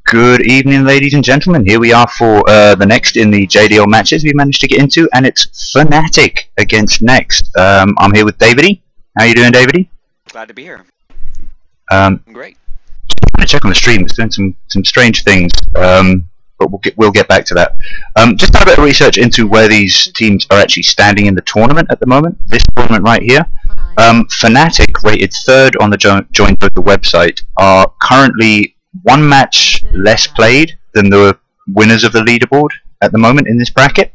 Good evening, ladies and gentlemen. Here we are for the next in the JDL matches we managed to get into, and it's Fnatic against Next. I'm here with davidy. How you doing, davidy? Glad to be here. I'm Great. gonna check on the stream. It's doing some strange things, but we'll get back to that. Just done a bit of research into where these teams are actually standing in the tournament at the moment. This tournament right here. Fnatic, rated 3rd on the joinDota website, are currently one match less played than the winners of the leaderboard at the moment in this bracket.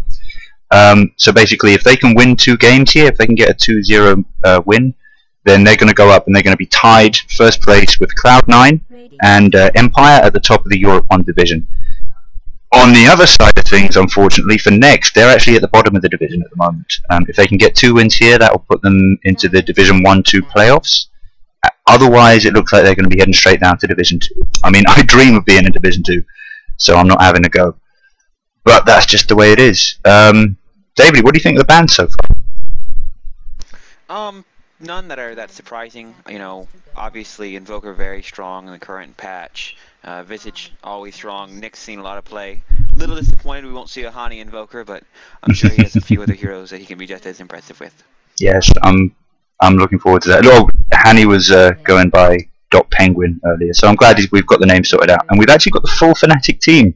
So basically, if they can win 2 games here, if they can get a 2-0 win, then they're going to go up and they're going to be tied first place with Cloud9 and Empire at the top of the Europe 1 division. On the other side of things, unfortunately, for Next, they're actually at the bottom of the division at the moment. If they can get 2 wins here, that will put them into the Division 1-2 playoffs. Otherwise, it looks like they're going to be heading straight down to Division 2. I mean, I dream of being in Division 2, so I'm not having a go. But that's just the way it is. David, what do you think of the bans so far? None that are that surprising. You know, obviously Invoker very strong in the current patch. Visage always strong. Nick's seen a lot of play. Little disappointed we won't see a Hani Invoker, but I'm sure he has a few other heroes that he can be just as impressive with. Yes, I'm looking forward to that. Oh, Hani was going by .Penguin earlier, so I'm glad we've got the name sorted out. And we've actually got the full Fnatic team.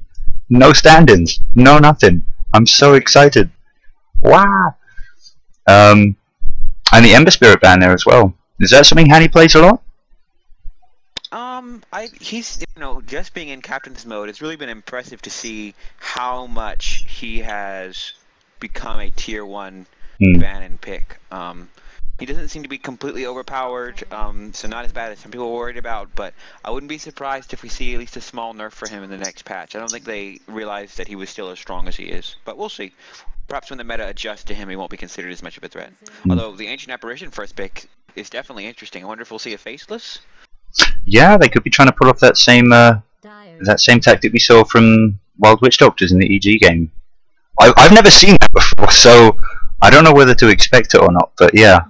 No stand-ins, no nothing. I'm so excited. Wow! And the Ember Spirit ban there as well. Is that something Hani plays a lot? He's, you know, just being in Captain's mode, it's really been impressive to see how much he has become a tier 1 ban and pick. He doesn't seem to be completely overpowered, so not as bad as some people are worried about, but I wouldn't be surprised if we see at least a small nerf for him in the next patch. I don't think they realized that he was still as strong as he is, but we'll see. Perhaps when the meta adjusts to him, he won't be considered as much of a threat. Although the Ancient Apparition first pick is definitely interesting. I wonder if we'll see a Faceless? Yeah, they could be trying to pull off that same tactic we saw from Wild Witch Doctors in the EG game. I've never seen that before, so I don't know whether to expect it or not. But yeah,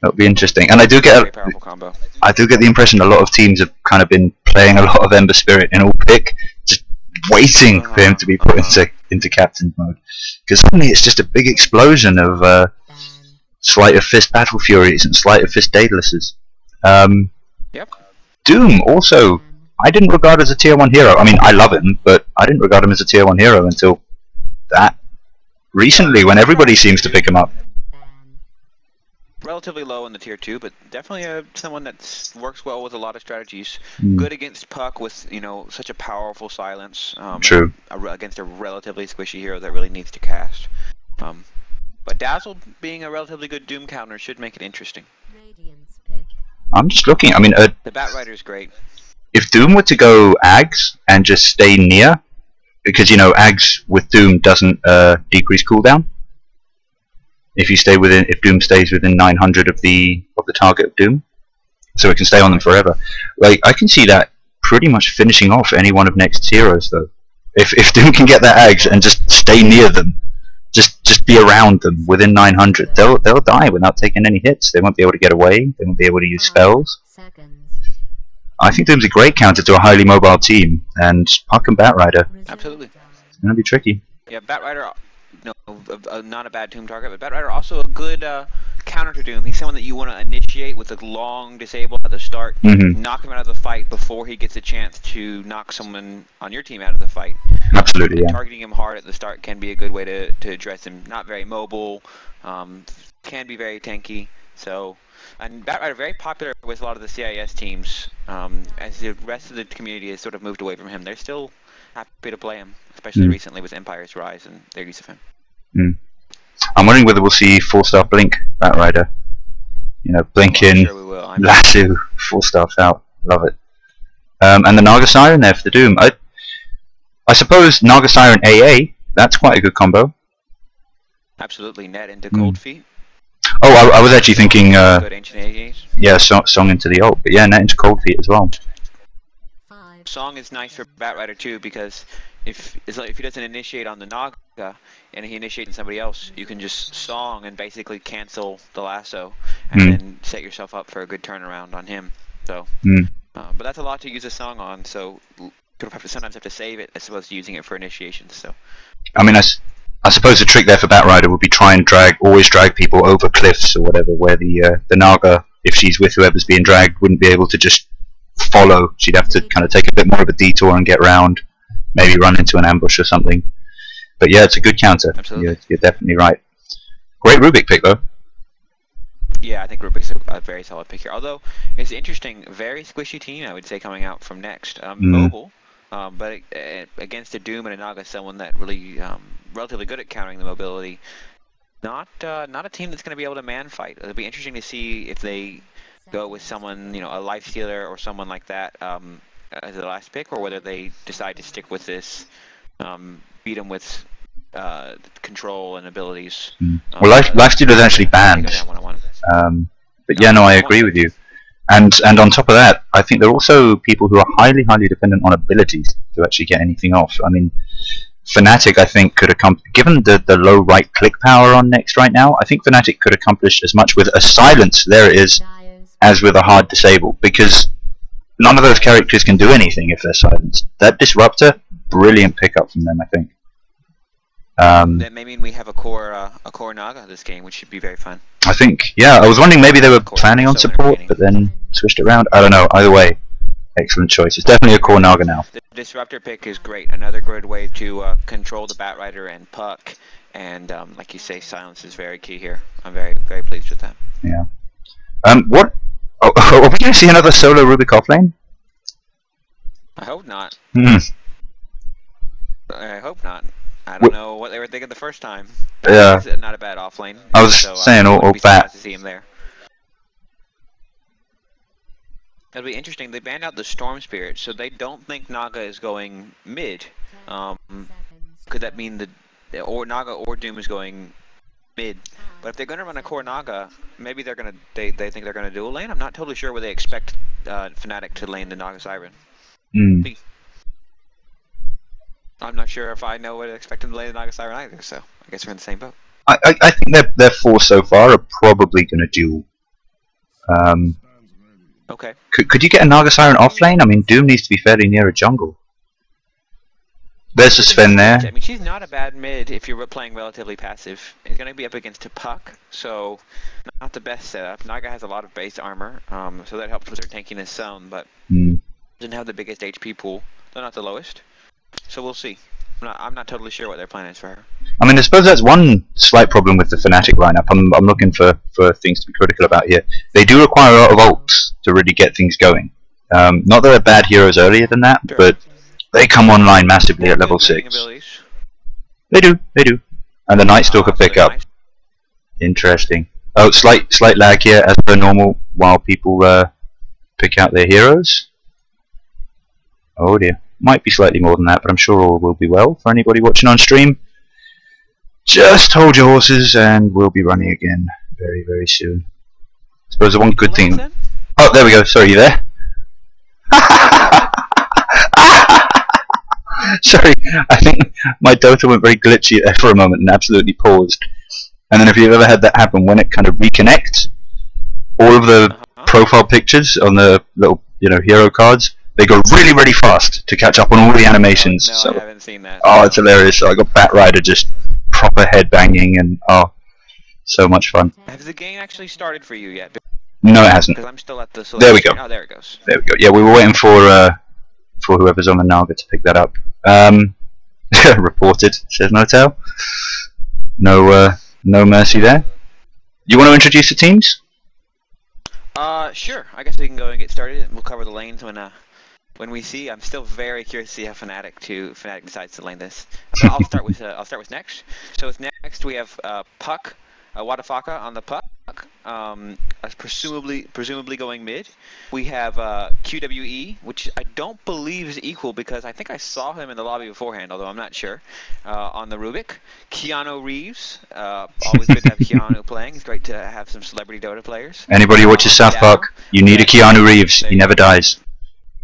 that'll be interesting. And I do get the impression a lot of teams have kind of been playing a lot of Ember Spirit in all pick, just waiting for him to be put into Captain's mode. Because suddenly it's just a big explosion of Sleight of Fist Battle Furies and Sleight of Fist Daedalus. Yep. Doom also, I didn't regard as a tier 1 hero. I mean, I love him, but I didn't regard him as a tier 1 hero until that recently, when everybody seems to pick him up. Relatively low in the tier 2, but definitely someone that works well with a lot of strategies. Good against Puck with, you know, such a powerful silence. True. Against a relatively squishy hero that really needs to cast. But Dazzle being a relatively good Doom counter should make it interesting. I'm just looking, I mean... the Batrider is great. If Doom were to go Ags and just stay near, because, you know, Ags with Doom doesn't decrease cooldown. If Doom stays within 900 of the target of Doom, so it can stay on them forever. Like, I can see that pretty much finishing off any one of Next's heroes, though. If Doom can get that Ags and just stay near them, just be around them within 900, they'll die without taking any hits. They won't be able to get away. They won't be able to use spells. I think Doom's a great counter to a highly mobile team, and Puck and Batrider. Absolutely. It's gonna be tricky. Yeah, Batrider, no, not a bad Doom target, but Batrider also a good counter to Doom. He's someone that you want to initiate with a long disable at the start, knock him out of the fight before he gets a chance to knock someone on your team out of the fight. Absolutely, yeah. Targeting him hard at the start can be a good way to address him. Not very mobile, can be very tanky. So, and Batrider very popular with a lot of the CIS teams. As the rest of the community has sort of moved away from him, they're still happy to play him, especially recently with Empire's rise and their use of him. I'm wondering whether we'll see 4-star Blink Batrider. You know, Blink in, sure Lasso, 4 stars out. Love it. And the Naga Siren there for the Doom. I suppose Naga Siren AA, that's quite a good combo. Absolutely, net into Cold Feet. Oh, I was actually thinking, good ancient AAs. yeah, song into the ult, but yeah, net into Cold Feet as well. Song is nice for Batrider too, because if he doesn't initiate on the Naga and he initiates on somebody else, you can just Song and basically cancel the lasso and then set yourself up for a good turnaround on him. So But that's a lot to use a song on, so you'll sometimes have to save it as opposed to using it for initiations. So, I mean, I suppose the trick there for Batrider would be try and always drag people over cliffs or whatever, where the Naga, if she's with whoever's being dragged, wouldn't be able to just follow. She'd have to kind of take a bit more of a detour and get round, maybe run into an ambush or something. But yeah, it's a good counter. Absolutely. You're definitely right. Great Rubik pick though. Yeah, I think Rubik's a very solid pick here. Although it's interesting, very squishy team I would say coming out from next. Mobile, but against a Doom and a Naga, someone that really relatively good at countering the mobility. Not a team that's going to be able to man fight. It'll be interesting to see if they go with someone, you know, a life stealer or someone like that as the last pick, or whether they decide to stick with this, beat them with control and abilities. Well, life stealer is actually banned. But yeah, no, I agree with you. And on top of that, I think there are also people who are highly dependent on abilities to actually get anything off. I mean, Fnatic, I think, could accomplish, given the low right click power on next right now, I think Fnatic could accomplish as much with a silence, there it is, as with a hard disable, because none of those characters can do anything if they're silenced. That disruptor, brilliant pickup from them, I think. That may mean we have a core Naga this game, which should be very fun. I think, yeah, I was wondering maybe they were planning on support, but then switched around. I don't know, either way, excellent choice. It's definitely a core Naga now. The disruptor pick is great, another good way to control the Batrider and Puck, and like you say, silence is very key here. I'm very pleased with that. Yeah. What? Oh, are we going to see another solo Rubik offlane? I hope not. Hmm. I hope not. I don't know what they were thinking the first time. Yeah. It's not a bad offlane. I was saying, or bat. To see him there. It'll be interesting. They banned out the Storm Spirit, so they don't think Naga is going mid. Could that mean that or Naga or Doom is going mid? But if they're going to run a core Naga, maybe they're going to they think they're going to dual lane. I'm not totally sure where they expect Fnatic to lane the Naga Siren. I'm not sure if I know what to expect them to lane the Naga Siren either, so I guess we're in the same boat. I think their four so far are probably going to duel. Okay. Could you get a Naga Siren offlane? I mean, Doom needs to be fairly near a jungle. There's a Sven there. I mean, she's not a bad mid if you're playing relatively passive. He's going to be up against a Puck, so not the best setup. Naga has a lot of base armor, so that helps with her tankiness some, but doesn't have the biggest HP pool. They're not the lowest, so we'll see. I'm not totally sure what their plan is for her. I mean, I suppose that's one slight problem with the Fnatic lineup. I'm looking for things to be critical about here. They do require a lot of ults to really get things going. Not that they're bad heroes earlier than that, but they come online massively at level 6. They do. And the Night Stalker pick up. Nice. Interesting. Oh, slight lag here as per normal while people pick out their heroes. Oh dear. Might be slightly more than that, but I'm sure all will be well for anybody watching on stream. Just hold your horses and we'll be running again very, very soon. I suppose the one good thing... Oh, there we go. Sorry, you there? Sorry, I think my Dota went very glitchy there for a moment and absolutely paused. And then if you've ever had that happen, when it kind of reconnects, all of the profile pictures on the little, hero cards, they go really, really fast to catch up on all the animations. No, so, I haven't seen that. Oh, it's hilarious. So I got Batrider just proper headbanging and so much fun. Has the game actually started for you yet? No, it hasn't. Because I'm still at the selection. There we go. Oh, there it goes. There we go. Yeah, we were waiting for whoever's on the Naga to pick that up. Reported, says Notel. No mercy there. You want to introduce the teams? Sure. I guess we can go and get started, and we'll cover the lanes when we see. I'm still very curious to see how Fnatic decides to lane this. But I'll start with next. So with next we have Puck, Wadafaka on the Puck, presumably going mid. We have QWE, which I don't believe is equal because I think I saw him in the lobby beforehand, although I'm not sure. On the Rubik, Keanu Reeves. Always good to have Keanu playing. It's great to have some celebrity Dota players. Anybody who watches South Park, you need a Keanu Reeves. He never dies.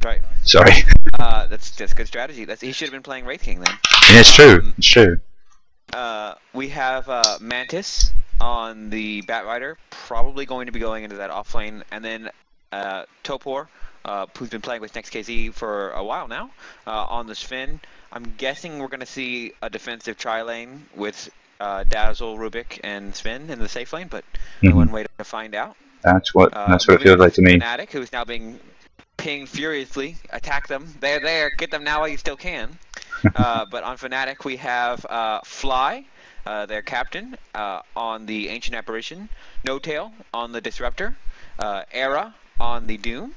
Right. Sorry. That's good strategy. He should have been playing Wraith King then. Yeah, it's true. It's true. We have Mantis on the Batrider, probably going to be going into that offlane, and then Topor who's been playing with NextKZ for a while now, on the Sven. I'm guessing we're going to see a defensive tri-lane with Dazzle, Rubik, and Sven in the safe lane, but no one way to find out. That's what it feels like to me. Fnatic, who's now being pinged furiously. Attack them. They're there. Get them now while you still can. But on Fnatic, we have Fly, their captain, on the Ancient Apparition. No Tail on the Disruptor. Era on the Doom,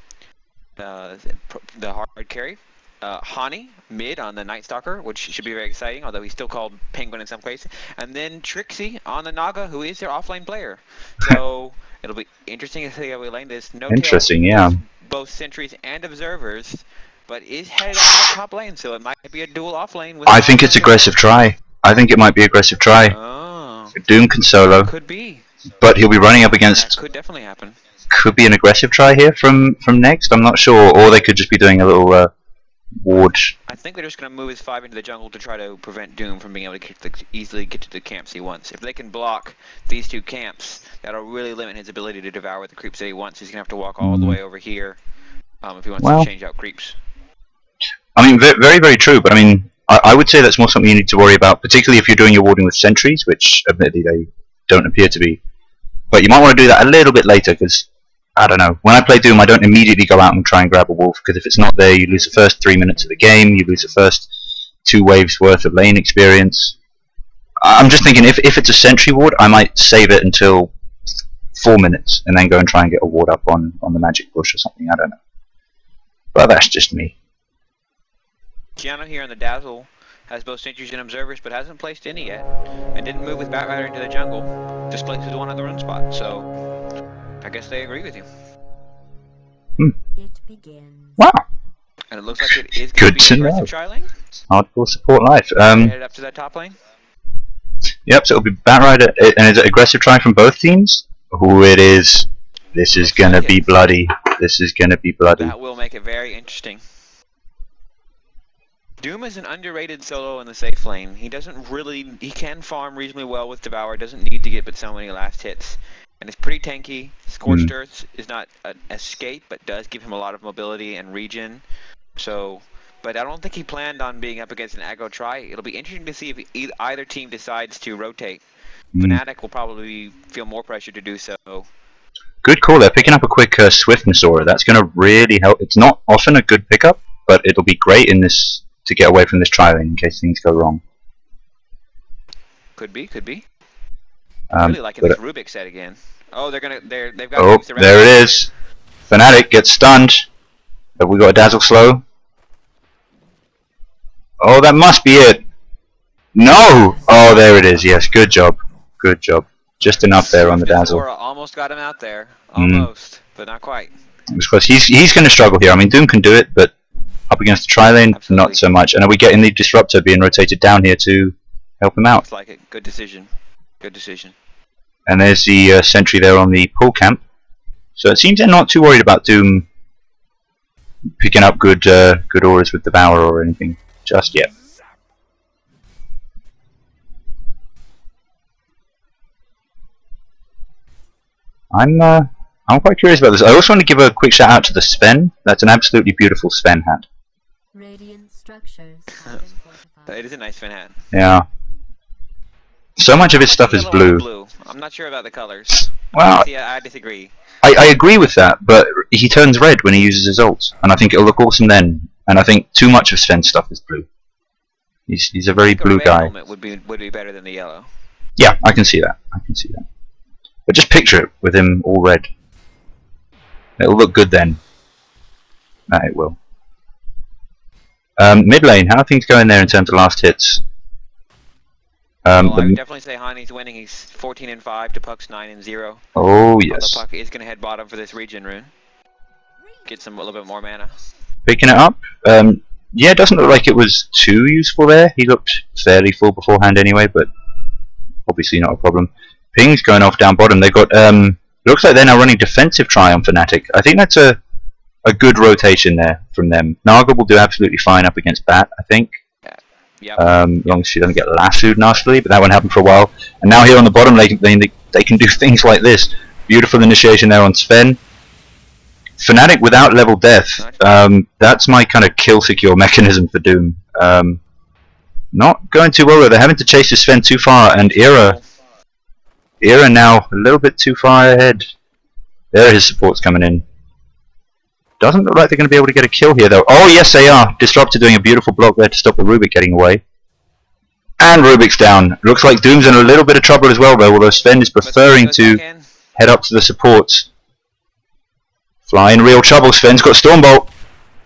the hard carry. Hani, mid on the Night Stalker, which should be very exciting, although he's still called Penguin in some cases. And then Trixie on the Naga, who is their offlane player. So it'll be interesting to see how we lane this. No Interesting, Tail, yeah. Both sentries and observers, but is headed up to the top lane, so it might be a dual offlane. I think it's aggressive try. I think it might be aggressive try. Oh. Doom can solo. Could be. But he'll be running up against... That could definitely happen. Could be an aggressive try here from Next, I'm not sure. Or they could just be doing a little ward. I think they're just going to move his 5 into the jungle to try to prevent Doom from being able to easily get to the camps he wants. If they can block these two camps, that'll really limit his ability to devour the creeps that he wants. He's going to have to walk all the way over here if he wants to change out creeps. I mean, very, very true, but I mean, I would say that's more something you need to worry about, particularly if you're doing your warding with sentries, which admittedly they don't appear to be. But you might want to do that a little bit later, because I don't know. When I play Doom, I don't immediately go out and try and grab a wolf, because if it's not there, you lose the first 3 minutes of the game, you lose the first 2 waves worth of lane experience. I'm just thinking, if it's a sentry ward, I might save it until 4 minutes, and then go and try and get a ward up on the magic bush or something, I don't know. But that's just me. Keanu here on the Dazzle has both sentries and observers, but hasn't placed any yet, and didn't move with Batrider into the jungle. Just places one on the run spot, so I guess they agree with you. It begins. Wow. And it looks like it is good to know. Tri-lane. Hardcore support life. Headed up to that top lane. Yep, so it'll be Batrider, and is it aggressive try from both teams? Oh, it is. This is gonna be bloody. This is gonna be bloody. That will make it very interesting. Doom is an underrated solo in the safe lane. He can farm reasonably well with Devour, doesn't need to get but so many last hits. And it's pretty tanky. Scorched Earth is not an escape, but does give him a lot of mobility and regen. So, but I don't think he planned on being up against an aggro try. It'll be interesting to see if either team decides to rotate. Fnatic will probably feel more pressure to do so. Good call there, picking up a quick Swiftness Aura. That's going to really help. It's not often a good pickup, but it'll be great in this to get away from this tri-lane in case things go wrong. Could be, could be. I really like this Rubik set again. Oh, they've got. Oh, there it is. Fnatic gets stunned. Have we got a Dazzle slow? Oh, that must be it. No! Oh, there it is. Yes, good job. Good job. Just enough there on the Dazzle. Almost got him out there. Almost, but not quite. It was close. He's going to struggle here. I mean, Doom can do it, but up against the tri-lane, not so much. And are we getting the Disruptor being rotated down here to help him out? Looks like it. Good decision. Good decision. And there's the sentry there on the pull camp. So it seems they're not too worried about Doom picking up good auras with Devour or anything just yet. I'm quite curious about this. I also want to give a quick shout out to the Sven. That's an absolutely beautiful Sven hat. Radiant structures. It is a nice Sven hat. Yeah. So much of his stuff is blue. I'm not sure about the colors. Well, I disagree. I agree with that, but he turns red when he uses his ult, and I think it'll look awesome then. And I think too much of Sven's stuff is blue. He's a very blue guy. Helmet would be better than the yellow. Yeah, I can see that. I can see that. But just picture it with him all red. It'll look good then. It will. Mid lane, how are things going there in terms of last hits? I would definitely say Hani's winning. He's 14-5 to Puck's 9-0. Oh yes. Puck is going to head bottom for this regen rune. Get a little bit more mana. Picking it up. Yeah, it doesn't look like it was too useful there. He looked fairly full beforehand anyway, but obviously not a problem. Ping's going off down bottom. They got looks like they're now running defensive try on Fnatic. I think that's a good rotation there from them. Naga will do absolutely fine up against Bat, I think. Yep. As long as she doesn't get lassoed nastily, but that won't happen for a while. And now here on the bottom, they can do things like this. Beautiful initiation there on Sven. Fnatic without level death, that's my kind of kill secure mechanism for Doom. Not going too well though. They're having to chase the Sven too far, and Era now a little bit too far ahead. There his support's coming in. Doesn't look like they're going to be able to get a kill here though. Oh yes they are. Disruptor doing a beautiful block there to stop the Rubik getting away. And Rubik's down. Looks like Doom's in a little bit of trouble as well though, although Sven is preferring to head up to the supports. Fly in real trouble. Sven's got Stormbolt.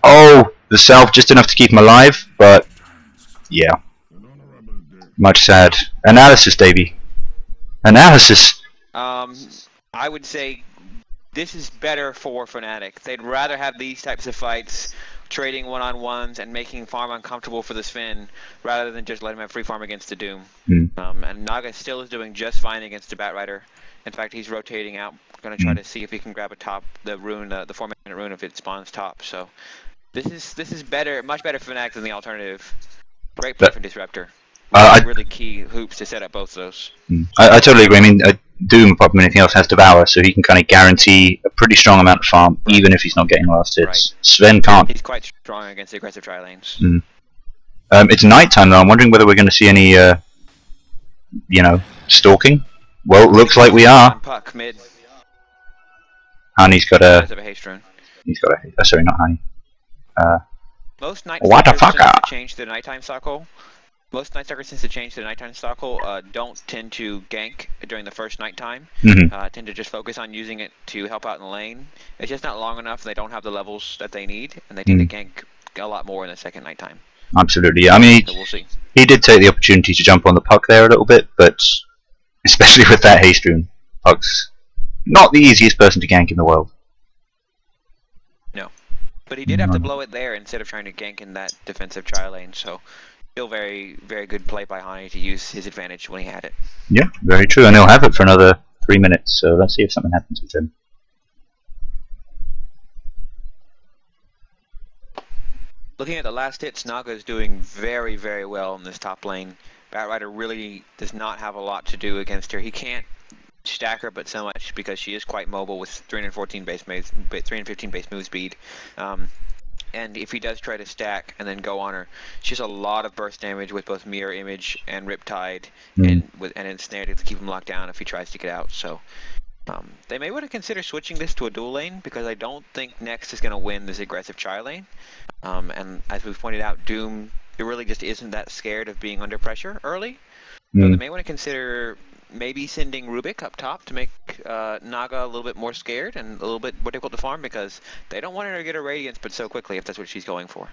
Oh, the Salve just enough to keep him alive, but yeah. Much sad. Analysis, Davey. Analysis. I would say this is better for Fnatic. They'd rather have these types of fights, trading one-on-ones and making farm uncomfortable for the Sven, rather than just let him have free farm against the Doom. And Naga still is doing just fine against the Batrider. In fact, he's rotating out, going to try to see if he can grab a top, the rune, the 4-minute rune if it spawns top. So this is better, much better for Fnatic than the alternative. Great play for Disruptor. Really key hoops to set up both those. I totally agree. I mean, Doom, apart from anything else, has Devour, so he can kind of guarantee a pretty strong amount of farm, even if he's not getting last hits. Sven can't. He's quite strong against the aggressive tri lanes. It's nighttime though. I'm wondering whether we're going to see any, you know, stalking. Well, looks like we are. Puck mid. Honey's got a. He's got a. Sorry, not Honey. Most night what the fuck? Change the nighttime cycle. Most night stalkers, since they changed to the nighttime cycle, don't tend to gank during the first nighttime. Tend to just focus on using it to help out in the lane. It's just not long enough. They don't have the levels that they need, and they tend to gank a lot more in the second nighttime. Absolutely. I mean, so we'll see. He did take the opportunity to jump on the Puck there a little bit, but especially with that haste rune, Puck's not the easiest person to gank in the world. No, but he did have to blow it there instead of trying to gank in that defensive tri lane. So. Still very, very good play by Hani to use his advantage when he had it. Yeah, very true, and he'll have it for another 3 minutes, so let's see if something happens with him. Looking at the last hits, Naga is doing very, very well in this top lane. Batrider really does not have a lot to do against her. He can't stack her but so much because she is quite mobile with 315 base move, 315 base move speed. And if he does try to stack and then go on her, she has a lot of burst damage with both Mirror Image and Riptide, and Ensnare to keep him locked down if he tries to get out. So they may want to consider switching this to a dual lane, because I don't think Next is going to win this aggressive tri lane. And as we've pointed out, Doom really just isn't that scared of being under pressure early. So they may want to consider maybe sending Rubik up top to make Naga a little bit more scared and a little bit more difficult to farm, because they don't want her to get a Radiance but so quickly if that's what she's going for.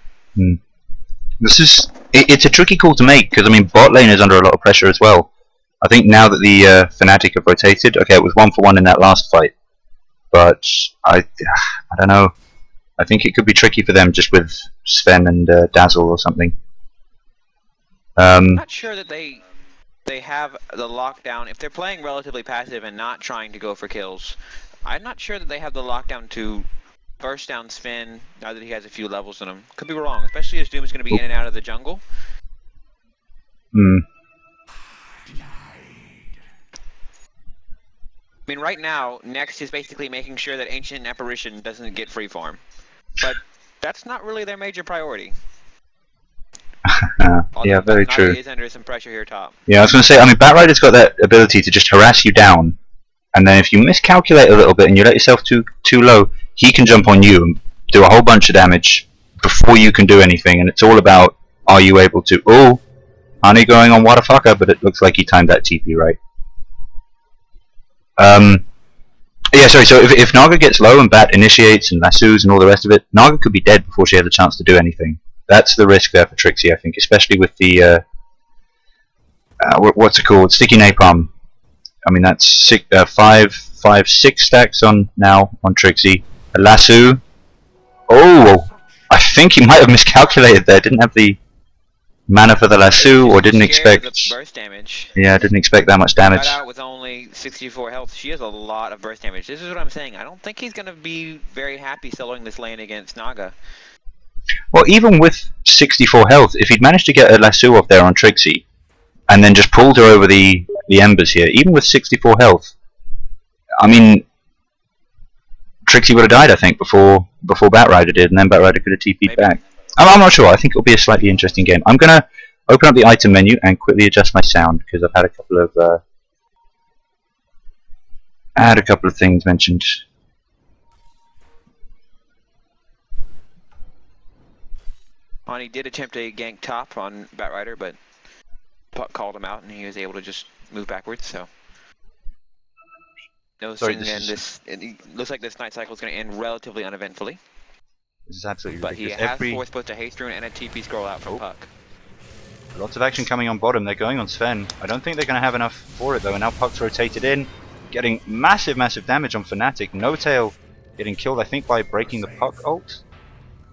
It's a tricky call to make, because I mean bot lane is under a lot of pressure as well. I think now that the Fnatic have rotated, okay, it was 1-for-1 in that last fight, but I don't know. I think it could be tricky for them just with Sven and Dazzle or something. I'm not sure that they have the lockdown. If they're playing relatively passive and not trying to go for kills, I'm not sure that they have the lockdown to burst down Sven now that he has a few levels in him. Could be wrong, especially as Doom is going to be in and out of the jungle. I mean, right now, Next is basically making sure that Ancient Apparition doesn't get free farm. But that's not really their major priority. Yeah, very true. He is under some pressure here top. Yeah, I was going to say, I mean, Batrider's got that ability to just harass you down, and then if you miscalculate a little bit and you let yourself too low, he can jump on you and do a whole bunch of damage before you can do anything, and it's all about, are you able to... Oh, Honey going on what a fucker, but it looks like he timed that TP right. Yeah, sorry, so if Naga gets low and Bat initiates and lassos and all the rest of it, Naga could be dead before she has a chance to do anything. That's the risk there for Trixie, I think, especially with the, what's it called? Sticky Napalm. I mean, that's 6 stacks on now on Trixie. A lasso. Oh, I think he might have miscalculated there. Didn't have the mana for the lasso, or didn't expect the burst damage. Yeah, didn't expect that much damage. Got out with only 64 health. She has a lot of burst damage. This is what I'm saying. I don't think he's going to be very happy soloing this lane against Naga. Well, even with 64 health, if he'd managed to get a lasso off there on Trixie, and then just pulled her over the embers here, even with 64 health, I mean, Trixie would have died, I think, before Batrider did, and then Batrider could have TP'd back. I'm not sure. I think it'll be a slightly interesting game. I'm gonna open up the item menu and quickly adjust my sound because I've had a couple of things mentioned. He did attempt a gank top on Batrider, but Puck called him out, and he was able to just move backwards. So, it looks like this night cycle is going to end relatively uneventfully. This is absolutely but ridiculous. He has forced both a haste rune and a TP scroll out from Puck. Lots of action coming on bottom. They're going on Sven. I don't think they're going to have enough for it though. And now Puck's rotated in, getting massive damage on Fnatic. No Tail getting killed, I think, by breaking the Puck ult.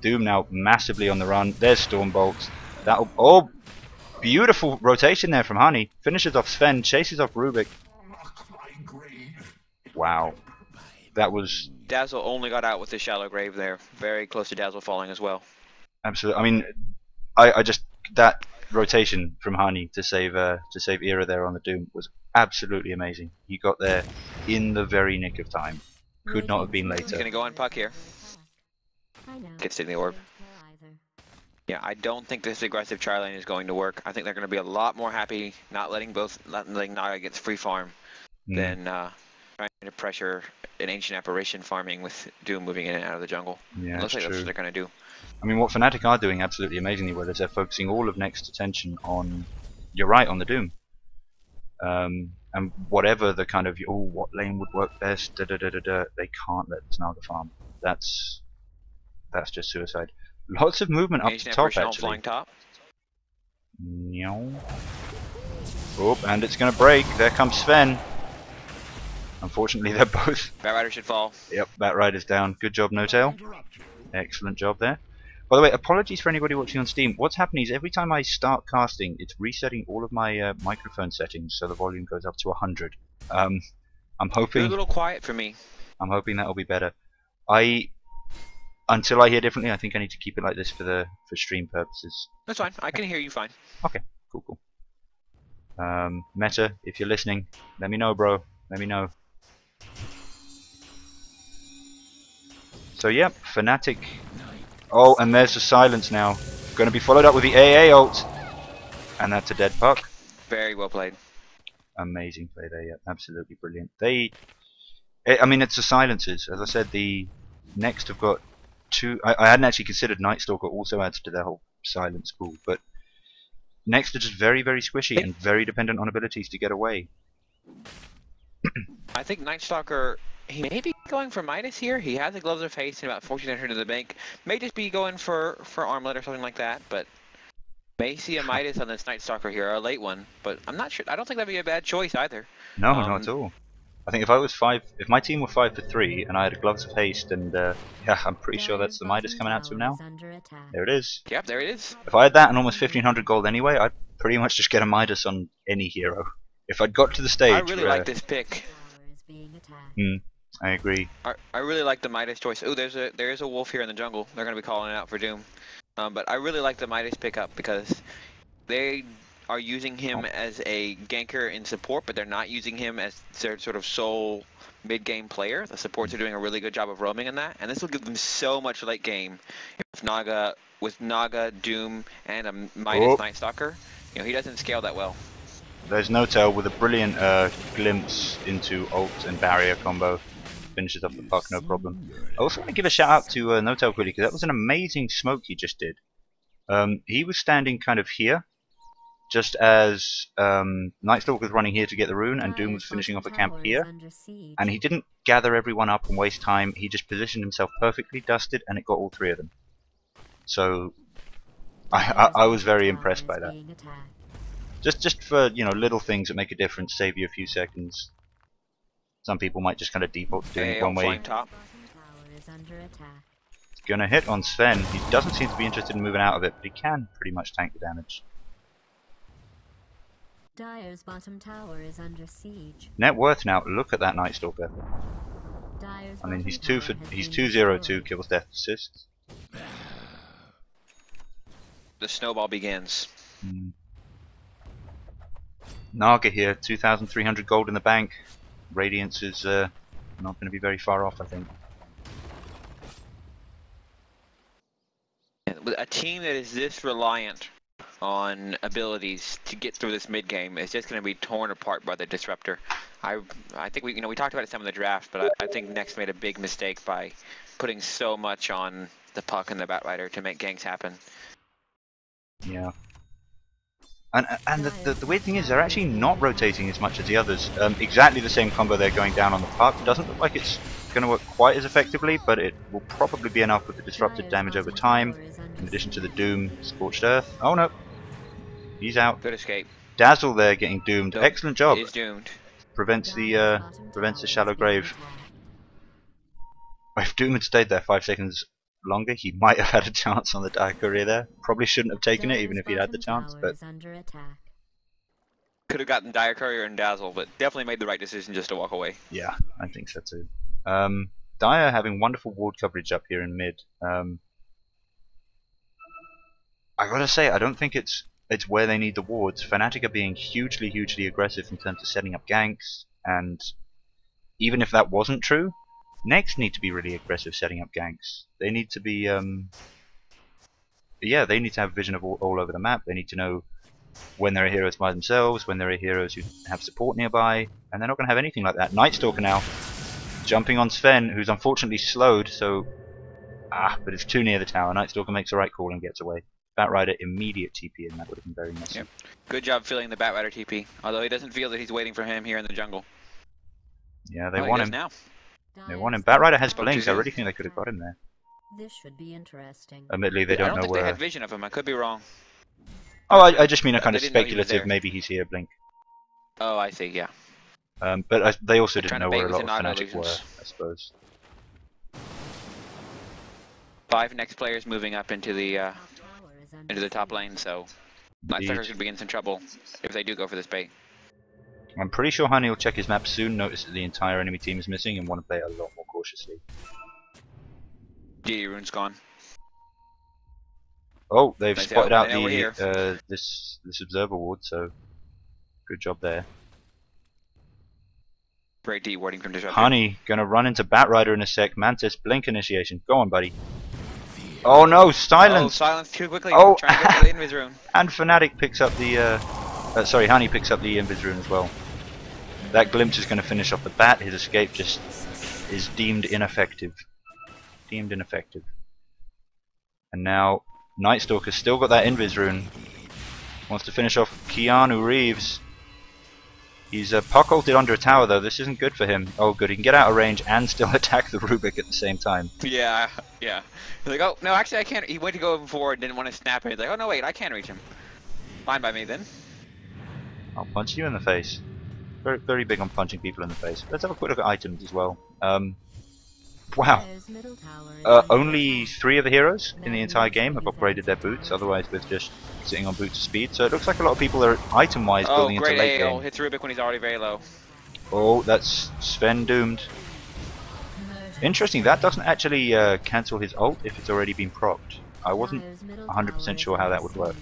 Doom now massively on the run. There's Stormbolt. Oh, beautiful rotation there from Honey. Finishes off Sven, chases off Rubik. Wow, that was. Dazzle only got out with the shallow grave there. Very close to Dazzle falling as well. Absolutely. I mean, I just that rotation from Honey to save Era there on the Doom was absolutely amazing. He got there in the very nick of time. Could not have been later. He's gonna go on Puck here. Gets to the orb. Yeah, I don't think this aggressive tri lane is going to work. I think they're going to be a lot more happy not letting Naga get free farm than trying to pressure an ancient apparition farming with Doom moving in and out of the jungle. Yeah, looks like that's what they're going to do. I mean, what Fnatic are doing absolutely amazingly well is they're focusing all of next attention on, you're right, on the Doom. And whatever the kind of, what lane would work best, they can't let this Naga farm. That's just suicide. Lots of movement up to top, actually. Flying top. Oh, and it's going to break. There comes Sven. Unfortunately, they're both. Batrider should fall. Yep, Batrider's down. Good job, No Tail. Excellent job there. By the way, apologies for anybody watching on Steam. What's happening is every time I start casting, it's resetting all of my microphone settings so the volume goes up to 100. I'm hoping. You're a little quiet for me. I'm hoping that'll be better. Until I hear differently, I think I need to keep it like this for stream purposes. That's fine. I can hear you fine. Okay, cool. Meta, if you're listening, let me know, bro. Let me know. So yep, Fnatic. Oh, and there's the silence now. Going to be followed up with the AA ult, and that's a dead Puck. Very well played. Amazing play there. Yeah, absolutely brilliant. I mean, it's the silences. As I said, the next have got. I hadn't actually considered Nightstalker also adds to their whole silence pool, but next are just very squishy and very dependent on abilities to get away. I think Nightstalker, he may be going for Midas here. He has the Gloves of Haste and about 1400 in the bank. May just be going for Armlet or something like that, but may see a Midas on this Nightstalker here, a late one. But I'm not sure. I don't think that'd be a bad choice either. No, not at all. I think if my team were 5 for 3 and I had Gloves of Haste and yeah, I'm pretty sure that's the Midas coming out to him now. There it is. Yep, there it is. If I had that and almost 1500 gold anyway, I'd pretty much just get a Midas on any hero. If I'd got to the stage. I really like this pick. I agree. I really like the Midas choice. Oh, there is a wolf here in the jungle. They're going to be calling it out for Doom. But I really like the Midas pickup because they are using him as a ganker in support, but they're not using him as their sort of sole mid-game player. The supports are doing a really good job of roaming in that, and this will give them so much late game. With Naga, Doom, and a Midas Nightstalker, he doesn't scale that well. There's No Tail with a brilliant glimpse into ult and barrier combo. Finishes off the Puck, no problem. I also want to give a shout out to No Tail quickly, because that was an amazing smoke he just did. He was standing kind of here, just as Nightstalker was running here to get the rune, and Doom was finishing off a camp here. And he didn't gather everyone up and waste time, he just positioned himself perfectly, dusted, and it got all 3 of them. So, I was very impressed by that. Just for, little things that make a difference, save you a few seconds. Some people might just kind of default to doing it one way. It's gonna hit on Sven. He doesn't seem to be interested in moving out of it, but he can pretty much tank the damage. Dire's bottom tower is under siege. Net worth now. Look at that Nightstalker. I mean, he's 202 kills, death, assists. The snowball begins. Naga here, 2,300 gold in the bank. Radiance is not going to be very far off, I think. with a team that is this reliant on abilities to get through this mid game is just going to be torn apart by the disruptor. I think we talked about it some of the draft, but I think Next made a big mistake by putting so much on the Puck and the Batrider to make ganks happen. Yeah. And the weird thing is they're actually not rotating as much as the others. Exactly the same combo they're going down on the Puck. Doesn't look like it's going to work quite as effectively, but it will probably be enough with the disrupted damage over time, in addition to the Doom, Scorched Earth. Oh no! He's out. Good escape. Dazzle there getting doomed. Nope. Excellent job. He's doomed. Prevents the shallow grave. If Doom had stayed there 5 seconds longer, he might have had a chance on the Dire Courier there. Probably shouldn't have taken it even if he'd had the chance, but could have gotten Dire Courier and Dazzle, but definitely made the right decision just to walk away. Yeah, I think so too. Dire having wonderful ward coverage up here in mid. I gotta say, I don't think it's where they need the wards. Fnatic are being hugely aggressive in terms of setting up ganks, and even if that wasn't true, Next need to be really aggressive setting up ganks. They need to be, yeah, they need to have vision of all over the map. They need to know when there are heroes by themselves, when there are heroes who have support nearby, and they're not going to have anything like that. Nightstalker now, jumping on Sven, who's unfortunately slowed, so... but it's too near the tower. Nightstalker makes the right call and gets away. Batrider immediate TP, and that would have been very messy. Yep. Good job filling the Batrider TP, although he doesn't feel that he's waiting for him here in the jungle. Yeah, they want him. Now. They want him. Batrider has blinks. I really think they could have got him there. This should be interesting. Admittedly, they I don't know think where. they had vision of him. I could be wrong. Oh, I just mean a kind of They didn't know he was speculative. there. Maybe he's here. Blink. Oh, I see. Yeah. But they also They're didn't trying to know bait where a with lot of the Fnatic were, illusions. I suppose. 5 next players moving up into the top lane, so Nightfall could be in some trouble if they do go for this bait. I'm pretty sure Honey will check his map soon, notice that the entire enemy team is missing, and want to play a lot more cautiously. DJERHAIN's gone. Oh, they've Nice spotted help. out They know we're here. this observer ward, so good job there. Great D warding from Disruptor. Honey gonna run into Batrider in a sec. Mantis blink initiation. Go on, buddy. Oh no, Oh, silence! silence too quickly. Oh. Trying to get to the invis rune. And Fnatic picks up the sorry, Honey picks up the invis rune as well. That glimpse is gonna finish off the bat. His escape just is deemed ineffective. Deemed ineffective. And now Nightstalker's still got that invis rune. Wants to finish off Keanu Reeves. He's puck ulted under a tower though. This isn't good for him. Oh good, he can get out of range and still attack the Rubik at the same time. Yeah, yeah. He's like, oh, no, actually I can't. He went to go forward and didn't want to snap it. He's like, oh no, wait, I can't reach him. Fine by me then. I'll punch you in the face. Very big on punching people in the face. Let's have a quick look at items as well. Wow. Only 3 of the heroes in the entire game have upgraded their boots, otherwise they're just sitting on boots of speed. So it looks like a lot of people are item-wise Oh, building into great late AO. game. Hits Rubik when he's already very low. Oh, that's Sven doomed. Interesting, that doesn't actually cancel his ult if it's already been procced. I wasn't 100% sure how that would work.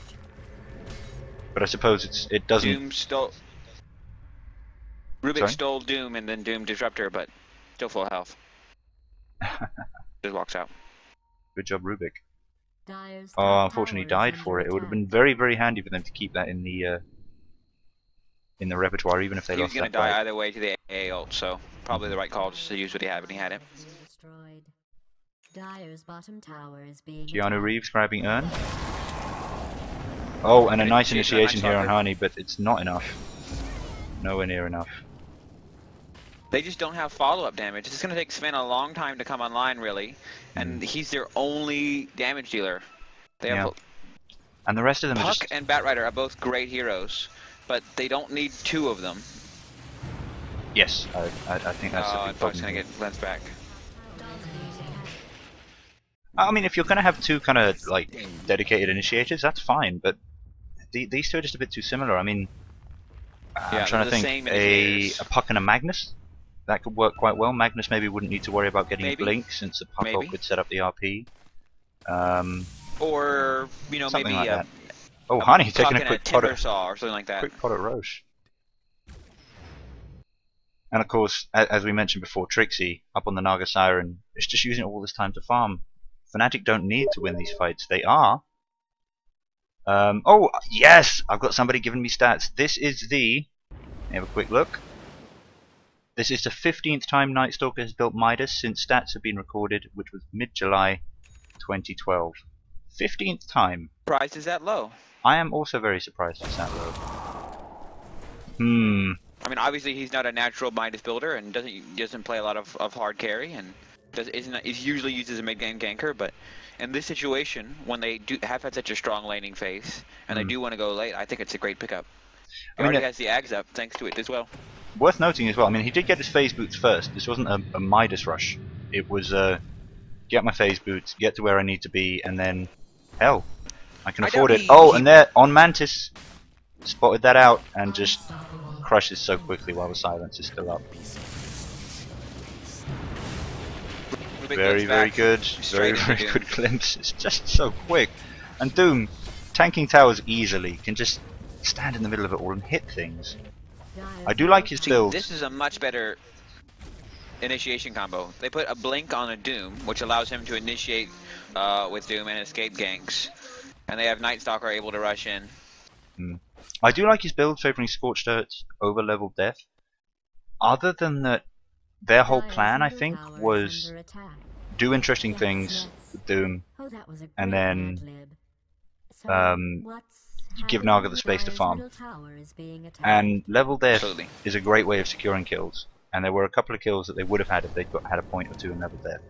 But I suppose it doesn't... Doom stole... Rubik Sorry? stole Doom and then Doom Disruptor, but still full health. Just walks out. Good job, Rubik. Oh, unfortunately died for it. It would have been very handy for them to keep that in the repertoire, even if they He was lost going to that die fight. either way to the AA ult, so probably the right call just to use what he had when he had it. Keanu Reeves grabbing Urn. Oh, and a nice initiation here on Nightstalker. Honey, but it's not enough. Nowhere near enough. They just don't have follow-up damage. It's going to take Sven a long time to come online, really, and he's their only damage dealer. They have And the rest of them are Puck just... and Batrider are both great heroes, but they don't need 2 of them. Yes, I think that's the Oh, big and Puck's problem. going to get lens back. I mean, if you're going to have 2 kind of like dedicated initiators, that's fine, but these 2 are just a bit too similar. I mean, I'm Yeah, trying to they're the think, same initiators. a Puck and a Magnus? That could work quite well. Magnus maybe wouldn't need to worry about getting Maybe. a blink since the Puck Maybe. ult could set up the RP. Or, you know, Something maybe like that. Oh, Honey Puck taking a and quick pot Timber at, Saw or something like that. quick pot at Roche. And of course, as we mentioned before, Trixie up on the Naga Siren is just using all this time to farm Fnatic don't need to win these fights. They are. Oh, yes! I've got somebody giving me stats. This is the... Let me have a quick look. This is the 15th time Night Stalker has built Midas since stats have been recorded, which was mid-July 2012. 15th time. Price is that low. I am also very surprised it's that low. I mean, obviously he's not a natural Midas builder and doesn't play a lot of hard carry and is usually used as a mid-game ganker. But in this situation, when they have had such a strong laning phase and they do want to go late, I think it's a great pickup. He already has the Ags up thanks to it as well. Worth noting as well, I mean, he did get his phase boots first. This wasn't a Midas rush. It was get my phase boots, get to where I need to be, and then hell, I can afford it. Oh, and there on Mantis, spotted that out and just crushes so quickly while the silence is still up. Very, very good. Very, very good glimpse. It's just so quick. And Doom, tanking towers easily, can just stand in the middle of it all and hit things. I do like his build. This is a much better initiation combo. They put a blink on a Doom, which allows him to initiate with Doom and escape ganks. And they have Night Stalker able to rush in. I do like his build, favoring Scorched Earth over level death. Other than that, their whole plan, I think, was do interesting things with Doom, and then give Naga the space to farm. And level death is a great way of securing kills, and there were a couple of kills that they would have had if they'd had a point or two in level death.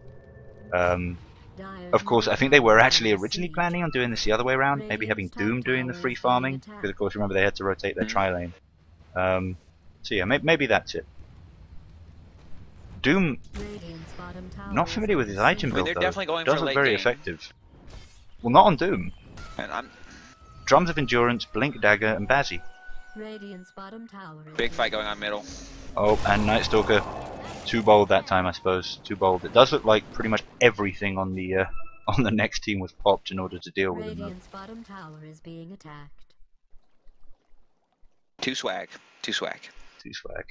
Of course, I think they were actually originally planning on doing this the other way around, maybe having Doom doing the free farming, because of course remember they had to rotate their tri-lane. So yeah, maybe that's it. Doom, not familiar with his item build though, does look very effective. Well, not on Doom. Drums of Endurance, Blink Dagger, and Bazzi. Big fight going on middle. Oh, and Night Stalker, too bold that time, I suppose. Too bold. It does look like pretty much everything on the next team was popped in order to deal with him. Too swag. Too swag. Too swag.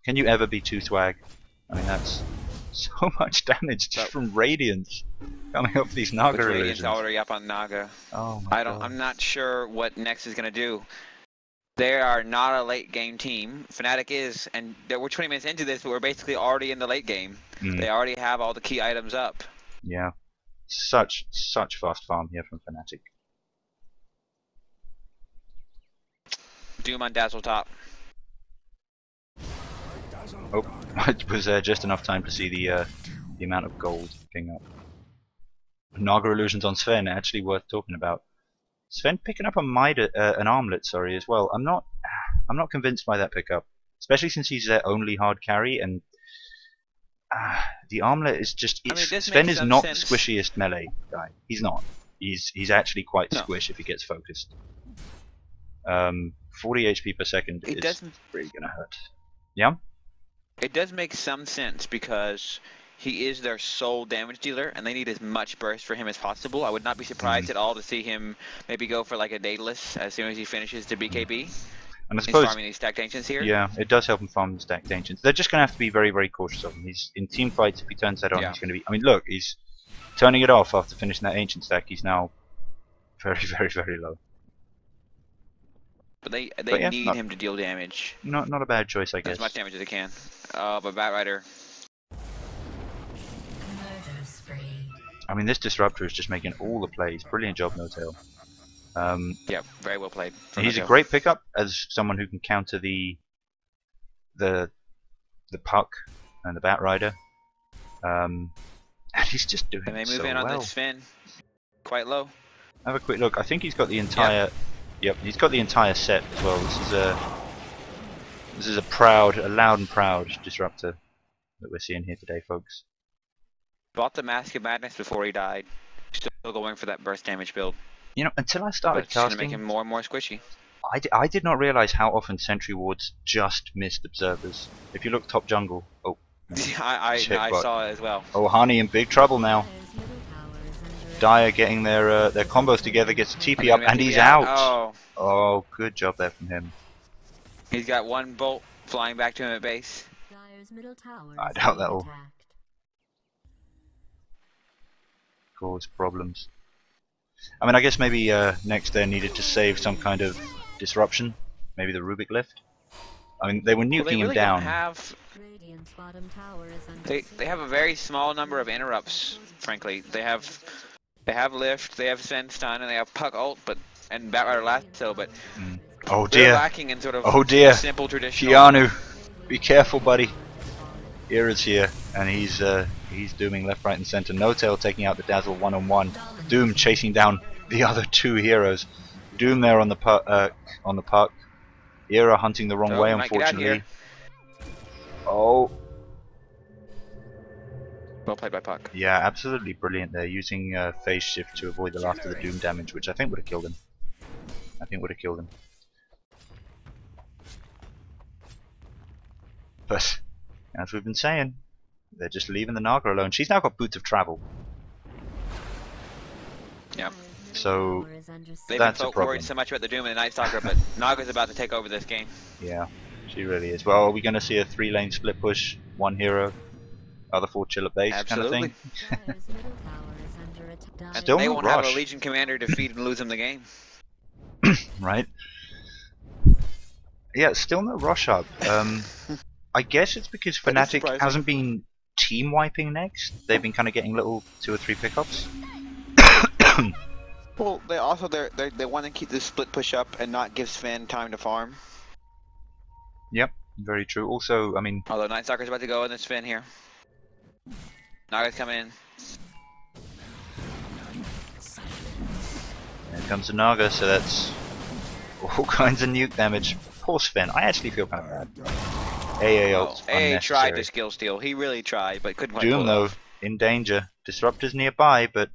Can you ever be too swag? I mean, that's so much damage just from Radiance coming up with these Naga illusions. Radiance already up on Naga. Oh my God. I'm not sure what Next is gonna do. They are not a late game team. Fnatic is, and we're 20 minutes into this, but we're basically already in the late game. They already have all the key items up. Yeah, such fast farm here from Fnatic. Doom on Dazzle top. Oh, it was just enough time to see the amount of gold picking up. Naga illusions on Sven, actually worth talking about. Sven picking up an armlet, sorry, as well. I'm not convinced by that pickup, especially since he's their only hard carry, and the armlet is just. Sven is not the squishiest melee guy. He's not. He's actually quite squish if he gets focused. 40 HP per second is really gonna hurt. Yeah. It does make some sense because he is their sole damage dealer, and they need as much burst for him as possible. I would not be surprised at all to see him maybe go for like a Daedalus as soon as he finishes the BKB. And I suppose he's farming these stacked ancients here. Yeah, it does help him farm the stacked ancients. They're just going to have to be very, very cautious of him. He's in team fights. If he turns that on, he's going to be. I mean, look, he's turning it off after finishing that ancient stack. He's now very, very, very low. But they need him to deal damage. Not a bad choice, I guess. As much damage as they can. But Batrider. I mean, this Disruptor is just making all the plays. Brilliant job, No Tail. Yeah, very well played. He's a great pickup as someone who can counter the Puck and the Batrider. And he's just doing so well. And they move in on this Sven. Quite low. Have a quick look. I think he's got the entire. Yep, he's got the entire set as well. This is a loud and proud Disruptor that we're seeing here today, folks. Bought the Mask of Madness before he died. Still going for that burst damage build. You know, until I started casting, it's gonna make him more and more squishy. I did not realize how often sentry wards just missed observers. If you look top jungle, oh, I saw it as well. Oh, Hani in big trouble now. Dire getting their combos together, gets a TP up, and he's out. Oh, good job there from him. He's got one bolt flying back to him at base. I doubt that'll. cause problems. I mean, I guess maybe next they needed to save some kind of disruption. Maybe the Rubik lift. I mean, they were nuking Well, they really him down. don't have. Radiant's bottom tower is under They have a very small number of interrupts. Frankly, they have lift, they have Sven stun, and they have puck ult, and Batrider lasso, but Oh they're dear. lacking in sort of Oh dear. simple traditional. Keanu, be careful, buddy. Era's here, and he's dooming left, right, and center. No-Tail taking out the Dazzle one-on-one. Doom chasing down the other two heroes. Doom there on the puck. Era hunting the wrong way, he might get out unfortunately. here. Oh. Well played by Puck. Yeah, absolutely brilliant there, using phase shift to avoid the last of the Doom damage, which I think would have killed him. But, as we've been saying, they're just leaving the Naga alone. She's now got Boots of Travel. Yep. So, tower is under They've That's been a problem. worried so much about the Doom and the Night Stalker, but Naga's about to take over this game. yeah, she really is. Well, are we going to see a 3-lane split push, one hero, other 4 chill at base Absolutely. kind of thing? Dire's middle tower is under attack. And Still they no won't have a rush. Legion commander defeat and lose them the game. Right? Yeah, still no rush up. I guess it's because That is Fnatic surprising. hasn't been team wiping next. They've been kind of getting little 2 or 3 pickups. Well, they also they want to keep the split push up and not give Sven time to farm. Yep, very true. Also, I mean, Although Night Stalker's about to go in the Sven here. Naga's coming in. here comes the Naga, so that's all kinds of nuke damage. Poor Sven, I actually feel kind of bad. AA ult's AA tried to unnecessary. skill steal. He really tried, but couldn't quite pull Doom it though, off. in danger. Disruptors nearby, but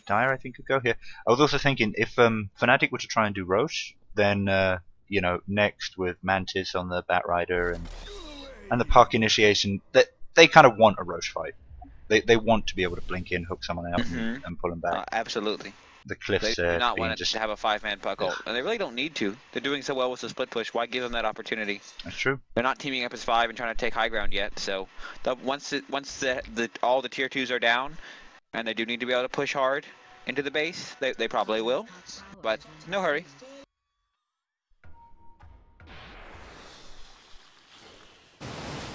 Dire I think could go here. I was also thinking if Fnatic were to try and do Roche, then you know, next with Mantis on the Batrider and the Puck initiation, that they kind of want a Roche fight. They want to be able to blink in, hook someone out, and pull them back. Absolutely. The cliffs They do not being want just to have a 5-man puck ult, and they really don't need to. They're doing so well with the split push. Why give them that opportunity? that's true. They're not teaming up as 5 and trying to take high ground yet. So once all the tier 2s are down, and they do need to be able to push hard into the base, they probably will. But no hurry.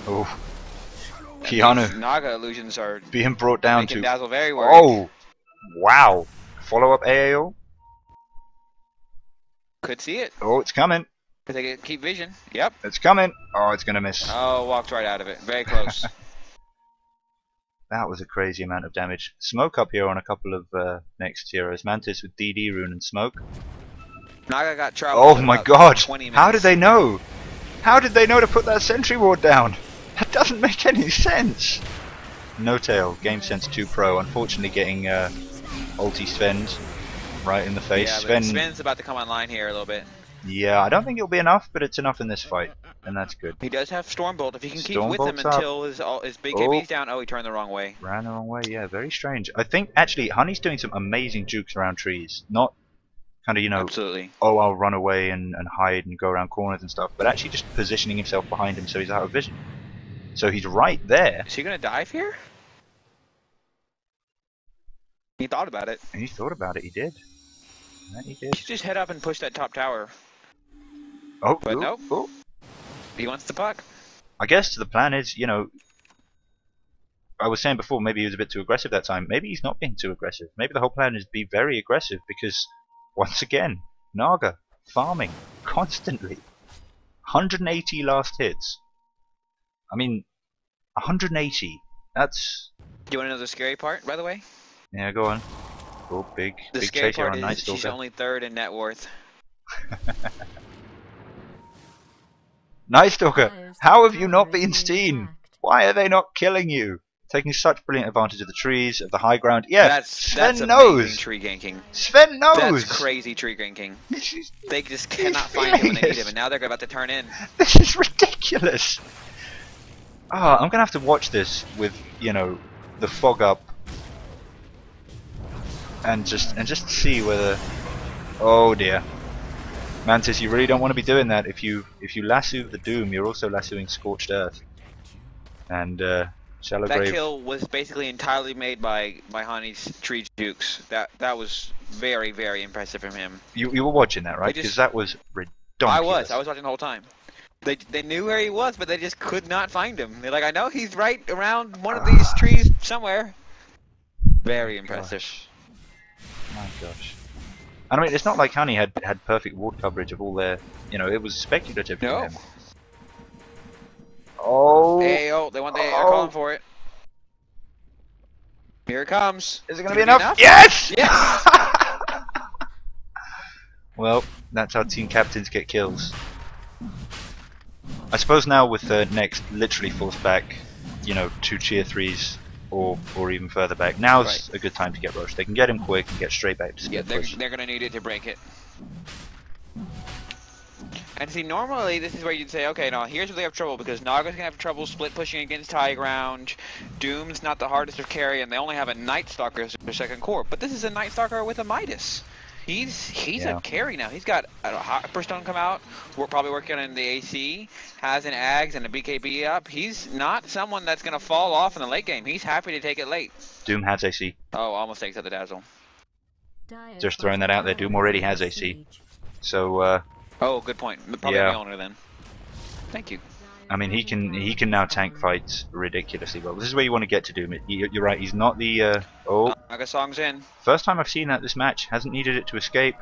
Oh, Keanu Naga illusions are being brought down making to. Dazzle very worried. Oh, wow! Follow up AAO. Could see it. Oh, it's coming. If they keep vision. Yep. It's coming. Oh, it's gonna miss. Oh, walked right out of it. Very close. That was a crazy amount of damage. Smoke up here on a couple of next heroes. Mantis with DD, Rune, and Smoke. Naga got trouble. Oh my god! 20 minutes. How did they know? How did they know to put that sentry ward down? That doesn't make any sense! No-Tail, Game Sense 2 Pro, unfortunately getting ulti Sven right in the face. Yeah, Sven, but Sven's about to come online here a little bit. yeah, I don't think it'll be enough, but it's enough in this fight, and that's good. He does have Stormbolt. If he can keep with him Stormbolt's up. until his big KB's down. Oh, he turned the wrong way. Ran the wrong way, yeah, very strange. I think, actually, Honey's doing some amazing jukes around trees. Not kind of, you know, Absolutely. oh, I'll run away and hide and go around corners and stuff, but actually just positioning himself behind him so he's out of vision. So he's right there. Is he gonna dive here? He thought about it. And he thought about it, he did. Yeah, he did. He should just head up and push that top tower. Oh, But ooh, nope. ooh. He wants the puck. I guess the plan is, you know, I was saying before, maybe he was a bit too aggressive that time. Maybe he's not being too aggressive. Maybe the whole plan is to be very aggressive because, once again, Naga farming constantly. 180 last hits. I mean, 180. That's... Do you want to know the scary part, by the way? Yeah, go on. Oh, big The big scary chase here part on is she's Nightstalker. only 3rd in net worth. Nightstalker, how have you not been seen? Why are they not killing you? Taking such brilliant advantage of the trees, of the high ground. Yeah, That's Sven amazing knows. tree ganking. Sven knows. That's crazy tree ganking. They just cannot find him when they need him, and now they're about to turn in. This is ridiculous. Ah, I'm gonna have to watch this with, you know, the fog up, and just see whether. Oh dear, Mantis, you really don't want to be doing that. If you lasso the Doom, you're also lassoing Scorched Earth, and Shallow That grave. kill was basically entirely made by Hani's tree jukes. That was very, very impressive from him. You were watching that, right? Because that was ridiculous. I was watching the whole time. They knew where he was, but they just could not find him. They're like, I know he's right around one of these trees somewhere. Very impressive. Gosh. My gosh. And I mean, it's not like Hani had perfect ward coverage of all their, you know, it was speculative for him. Oh. AO, they want the they're calling for it. Here it comes. Is it gonna be enough? Yes! Yes! Well, that's how team captains get kills. I suppose now with the next literally forced back, you know, 2 tier 3s or even further back, now's a good time to get rushed. They can get him quick and get straight back to split push. They're gonna need it to break it. And see, normally this is where you'd say, okay, now here's where they have trouble, because Naga's gonna have trouble split pushing against high ground. Doom's not the hardest of carry, and they only have a Night Stalker as their second core. But this is a Night Stalker with a Midas. He's a carry now. He's got a Hyperstone come out. We're probably working on the AC. Has an Ags and a BKB up. He's not someone that's gonna fall off in the late game. He's happy to take it late. Doom has AC. Oh, almost takes out the Dazzle. Just throwing that out there. Doom already has AC. So oh, good point. Probably the owner then. Thank you. I mean, he can now tank fights ridiculously well. This is where you want to get to Doom. You're right. He's not the Naga Song's in. First time I've seen that this match. Hasn't needed it to escape.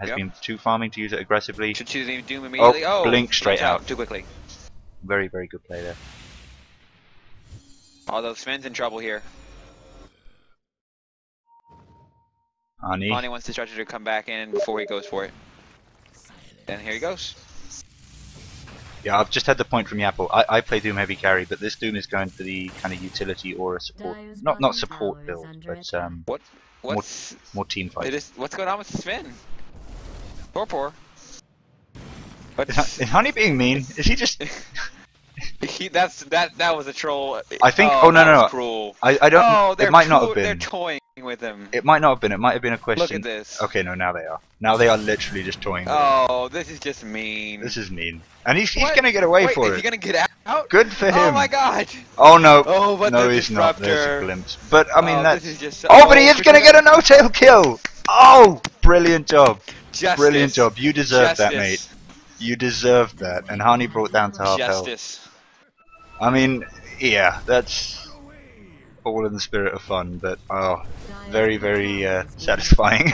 Has been too farming to use it aggressively. Should choose Doom immediately. Oh, blink straight out too quickly. Very, very good play there. Although Sven's in trouble here. Hani wants the Stretcher to come back in before he goes for it. And here he goes. Yeah, I've just had the point from Yapple. I play Doom heavy carry, but this Doom is going for the kind of utility or a support, not support build, but more team fight. What's going on with Sven? Poor. Is Hani being mean? Is he just? that was a troll. I think. Oh no. Cruel. I don't. Oh, it might not have been. They're toying with him. It might not have been. It might have been a question. Look at this. Okay, no, now they are. Now they are literally just toying with him. Oh, this is just mean. This is mean. And he's gonna get away for it. Is he gonna get out? Good for him. Oh my god. Oh no. Oh, but no, the he's not. There's a glimpse. But I mean this is just but he is gonna get a no-tail kill. Oh, brilliant job. Justice. Brilliant job. You deserved that, mate. You deserved that. And Hani brought down to half health. I mean, yeah, that's all in the spirit of fun, but very, very satisfying.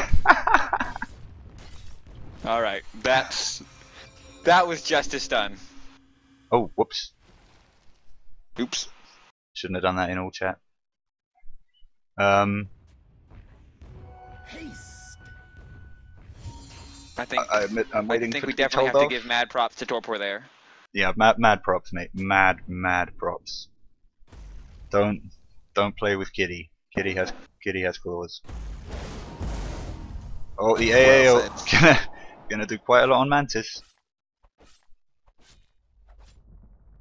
Alright, that was justice done. Oh, whoops. Oops. Shouldn't have done that in all chat. I think I'm waiting for we definitely have to give mad props to Torpor there. Yeah, mad props, mate. Mad props. Don't play with Kitty. Kitty has claws. Oh, the AAO gonna do quite a lot on Mantis.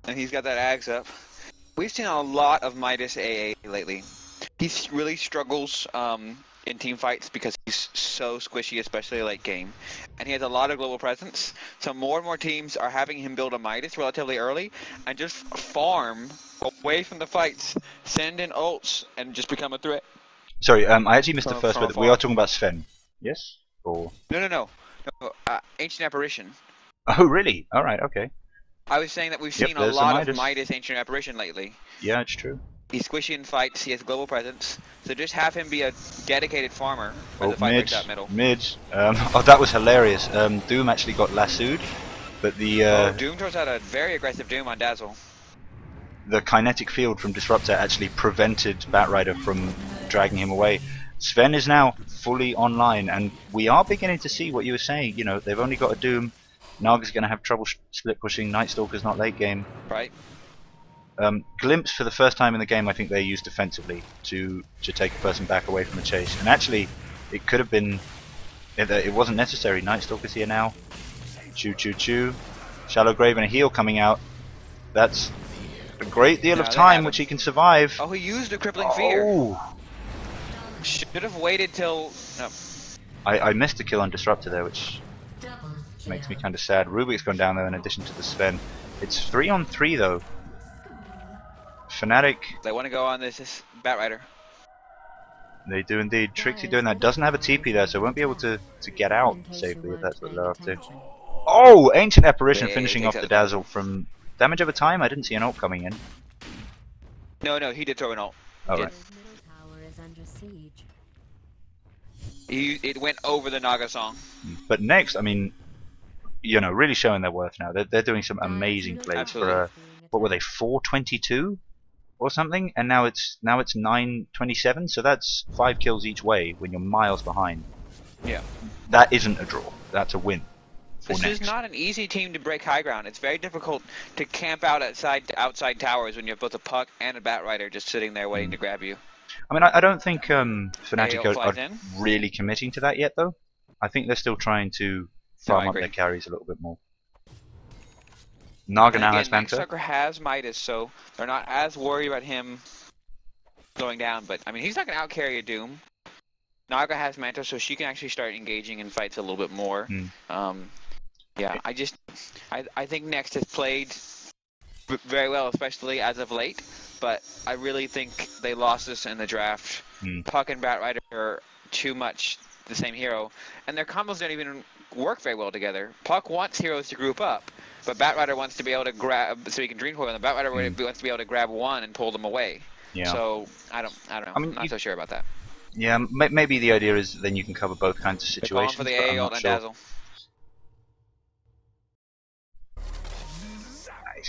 And he's got that Ags up. We've seen a lot of Midas AA lately. He really struggles in team fights because he's so squishy, especially late game. And he has a lot of global presence, so more and more teams are having him build a Midas relatively early and just farm away from the fights, send in ults, and just become a threat. Sorry, I actually missed the first bit. We are talking about Sven. Yes? Or No. Ancient Apparition. Oh, really? Alright, okay. I was saying that we've seen a lot of Midas Ancient Apparition lately. Yeah, it's true. He's squishy in fights, he has global presence, so just have him be a dedicated farmer as Oh, the fight breaks out middle. Oh, that was hilarious. Doom actually got lassoed, but the Doom throws out a very aggressive Doom on Dazzle. The kinetic field from Disruptor actually prevented Batrider from dragging him away. Sven is now fully online, and we are beginning to see what you were saying. You know, they've only got a Doom. Naga's going to have trouble split pushing. Night Stalker's not late game. Right. Glimpse, for the first time in the game, I think they used defensively to take a person back away from the chase. And actually, it could have been... It wasn't necessary. Night Stalker's here now. Choo. Shallow Grave and a heal coming out. That's a great deal of time which he can survive. Oh, he used a crippling fear. Should have waited till... No. I missed a kill on Disruptor there, which makes me kind of sad. Rubik's gone down there in addition to the Sven. It's 3-on-3 though. Fnatic. They want to go on this Batrider. They do indeed. Trixie doing that. Doesn't have a TP there, so won't be able to get out safely if that's what they're up to. Oh! Ancient Apparition finishing off the Dazzle from damage over time. I didn't see an ult coming in. No, he did throw an ult. Oh, right. It went over the Naga song. But next, I mean, you know, really showing their worth now. They're doing some amazing plays. Absolutely. For what were they, 422 or something? And now it's 927. So that's 5 kills each way when you're miles behind. Yeah. That isn't a draw. That's a win. This is not an easy team to break high ground. It's very difficult to camp out outside towers when you have both a Puck and a Batrider just sitting there waiting to grab you. I mean, I don't think Fnatic are really committing to that yet, though. I think they're still trying to farm up their carries a little bit more. Naga now has Manta. Sucker has Midas, so they're not as worried about him going down. But I mean, he's not going to outcarry a Doom. Naga has Manta, so she can actually start engaging in fights a little bit more. Yeah, I think Next has played very well, especially as of late. But I really think they lost this in the draft. Puck and Batrider are too much the same hero, and their combos don't even work very well together. Puck wants heroes to group up, but Batrider wants to be able to grab, so he can Dream Coil, and the Batrider wants to be able to grab one and pull them away. Yeah. So I don't know. I mean, I'm not so sure about that. Yeah, maybe the idea is then you can cover both kinds of situations. For the A ult and Dazzle.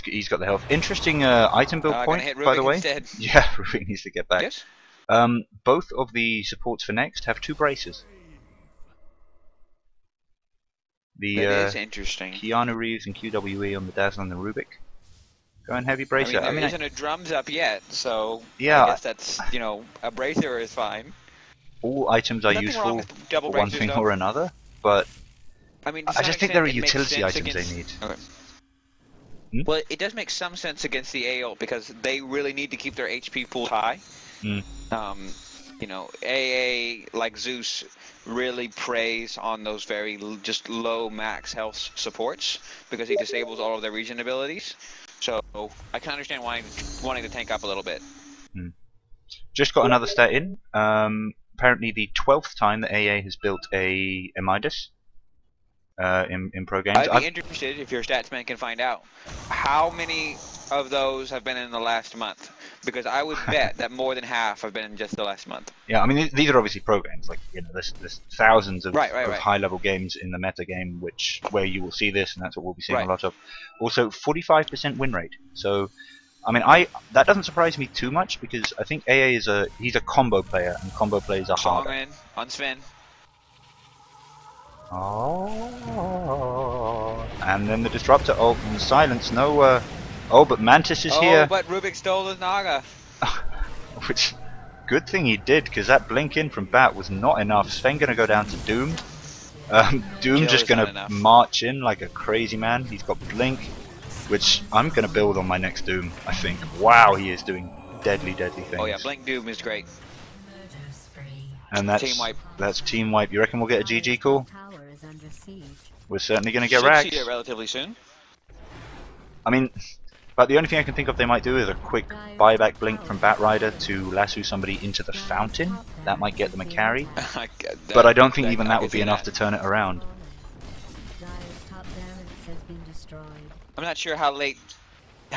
He's got the health. Interesting item build point, by the way. Instead. Yeah, Rubik needs to get back. Yes? Both of the supports for Next have 2 braces. That is interesting. Keanu Reeves and QWE on the Dazzle and the Rubik. Going heavy bracer. I mean, there isn't a drums up yet, so yeah, I guess that's, you know, a bracer is fine. All items are useful for one thing or another, but I mean, I just think there are utility items they need. Okay. Well, it does make some sense against the A ult because they really need to keep their HP pool high. You know, AA, like Zeus, really preys on those very just low max health supports because he disables all of their regen abilities. So I can understand why wanting to tank up a little bit. Just got another stat in. Apparently the 12th time that AA has built a Midas. In pro games. I'd be interested if your statsman can find out how many of those have been in the last month, because I would bet that more than half have been in just the last month. Yeah, I mean these are obviously pro games. Like, you know, there's thousands of, of high-level games in the meta game where you will see this, and that's what we'll be seeing a lot of. Also, 45% win rate. So, I mean, that doesn't surprise me too much because I think AA is he's a combo player, and combo plays are harder. On Sven. Oh, and then the Disruptor ult and the silence. No, oh, but Mantis is here. Oh, but Rubik stole his Naga. Which, good thing he did, because that blink in from Bat was not enough. Sven gonna go down to Doom. Doom just gonna march in like a crazy man. He's got blink, which I'm gonna build on my next Doom, I think. Wow, he is doing deadly things. Oh yeah, blink Doom is great. And that's team wipe. That's team wipe. You reckon we'll get a GG call? We're certainly going to get racked. See it relatively soon. I mean, but the only thing I can think of they might do is a quick buyback blink from Batrider to lasso somebody into the fountain. That might get them a carry. But I don't think even that would be enough to turn it around. I'm not sure how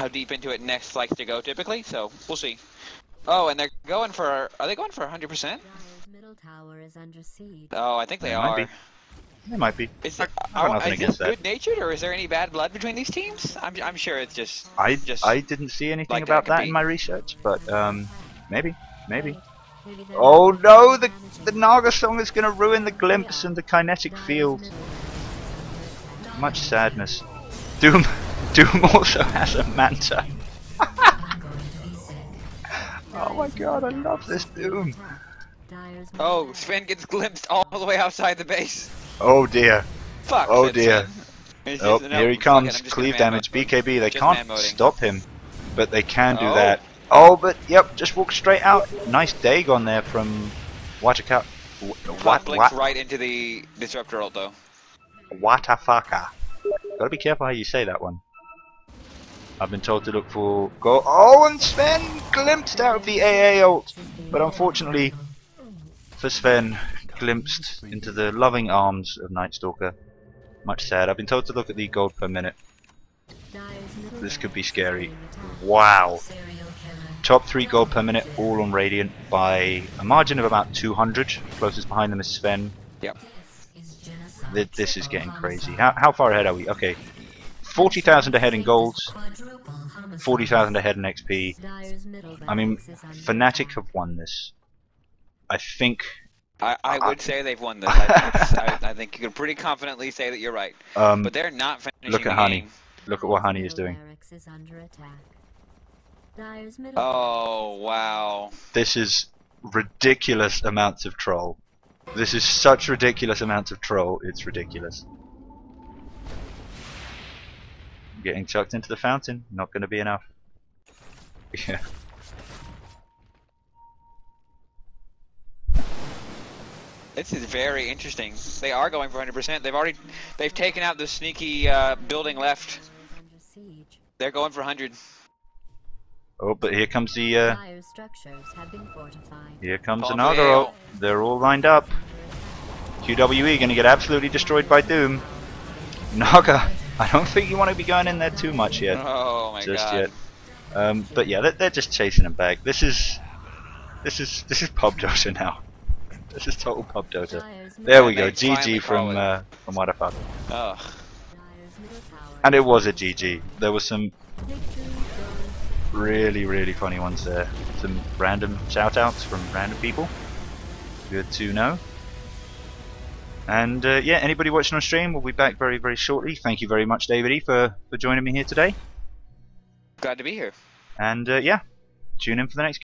deep into it Next likes to go typically, so we'll see. Oh, and they're going for, are they going for 100%? Oh, I think they are. They might be. Is it good-natured, or is there any bad blood between these teams? I'm sure it's just. I didn't see anything about that in my research, but maybe. Oh no! The Naga song is going to ruin the glimpse and the kinetic field. Much sadness. Doom also has a Manta. Oh my god! I love this Doom. Oh, Sven gets glimpsed all the way outside the base. Oh dear. Fuck. Oh dear. Oh, here he comes. Cleave damage. BKB. They can't stop him, but they can do that. Oh, but yep, just walk straight out. Nice Dagon there from Wataka. Blinks right into the Disruptor ult though. Watafaka. Gotta be careful how you say that one. I've been told to look for goal. Oh, and Sven glimpsed out of the AA ult, but unfortunately for Sven, glimpsed into the loving arms of Nightstalker. Much sad. I've been told to look at the gold per minute. This could be scary. Wow. Top 3 gold per minute, all on Radiant by a margin of about 200. Closest behind them is Sven. Yep. This is getting crazy. How far ahead are we? Okay. 40,000 ahead in golds. 40,000 ahead in XP. I mean, Fnatic have won this. I think... I would say they've won this. I think you could pretty confidently say that you're right. But they're not finishing look at the Honey. game. Look at what Honey is doing. Oh, wow. This is ridiculous amounts of troll. This is such ridiculous amounts of troll, it's ridiculous. Getting chucked into the fountain, not going to be enough. Yeah. This is very interesting. They are going for 100%. They've taken out the sneaky building left. They're going for 100. Oh, but here comes the here comes Oh, another ult. They're all lined up. QWE gonna get absolutely destroyed by Doom. Naga, I don't think you want to be going in there too much yet. Oh my just god. Yet. But yeah, they're just chasing him back. This is pub Dota now. This is total pub Dota. There we go. GG from Waterfall. Ugh. And it was a GG. There was some really funny ones there. Some random shoutouts from random people. Good to know. And yeah, anybody watching on stream, we'll be back very shortly. Thank you very much, davidy, for joining me here today. Glad to be here. And yeah, tune in for the next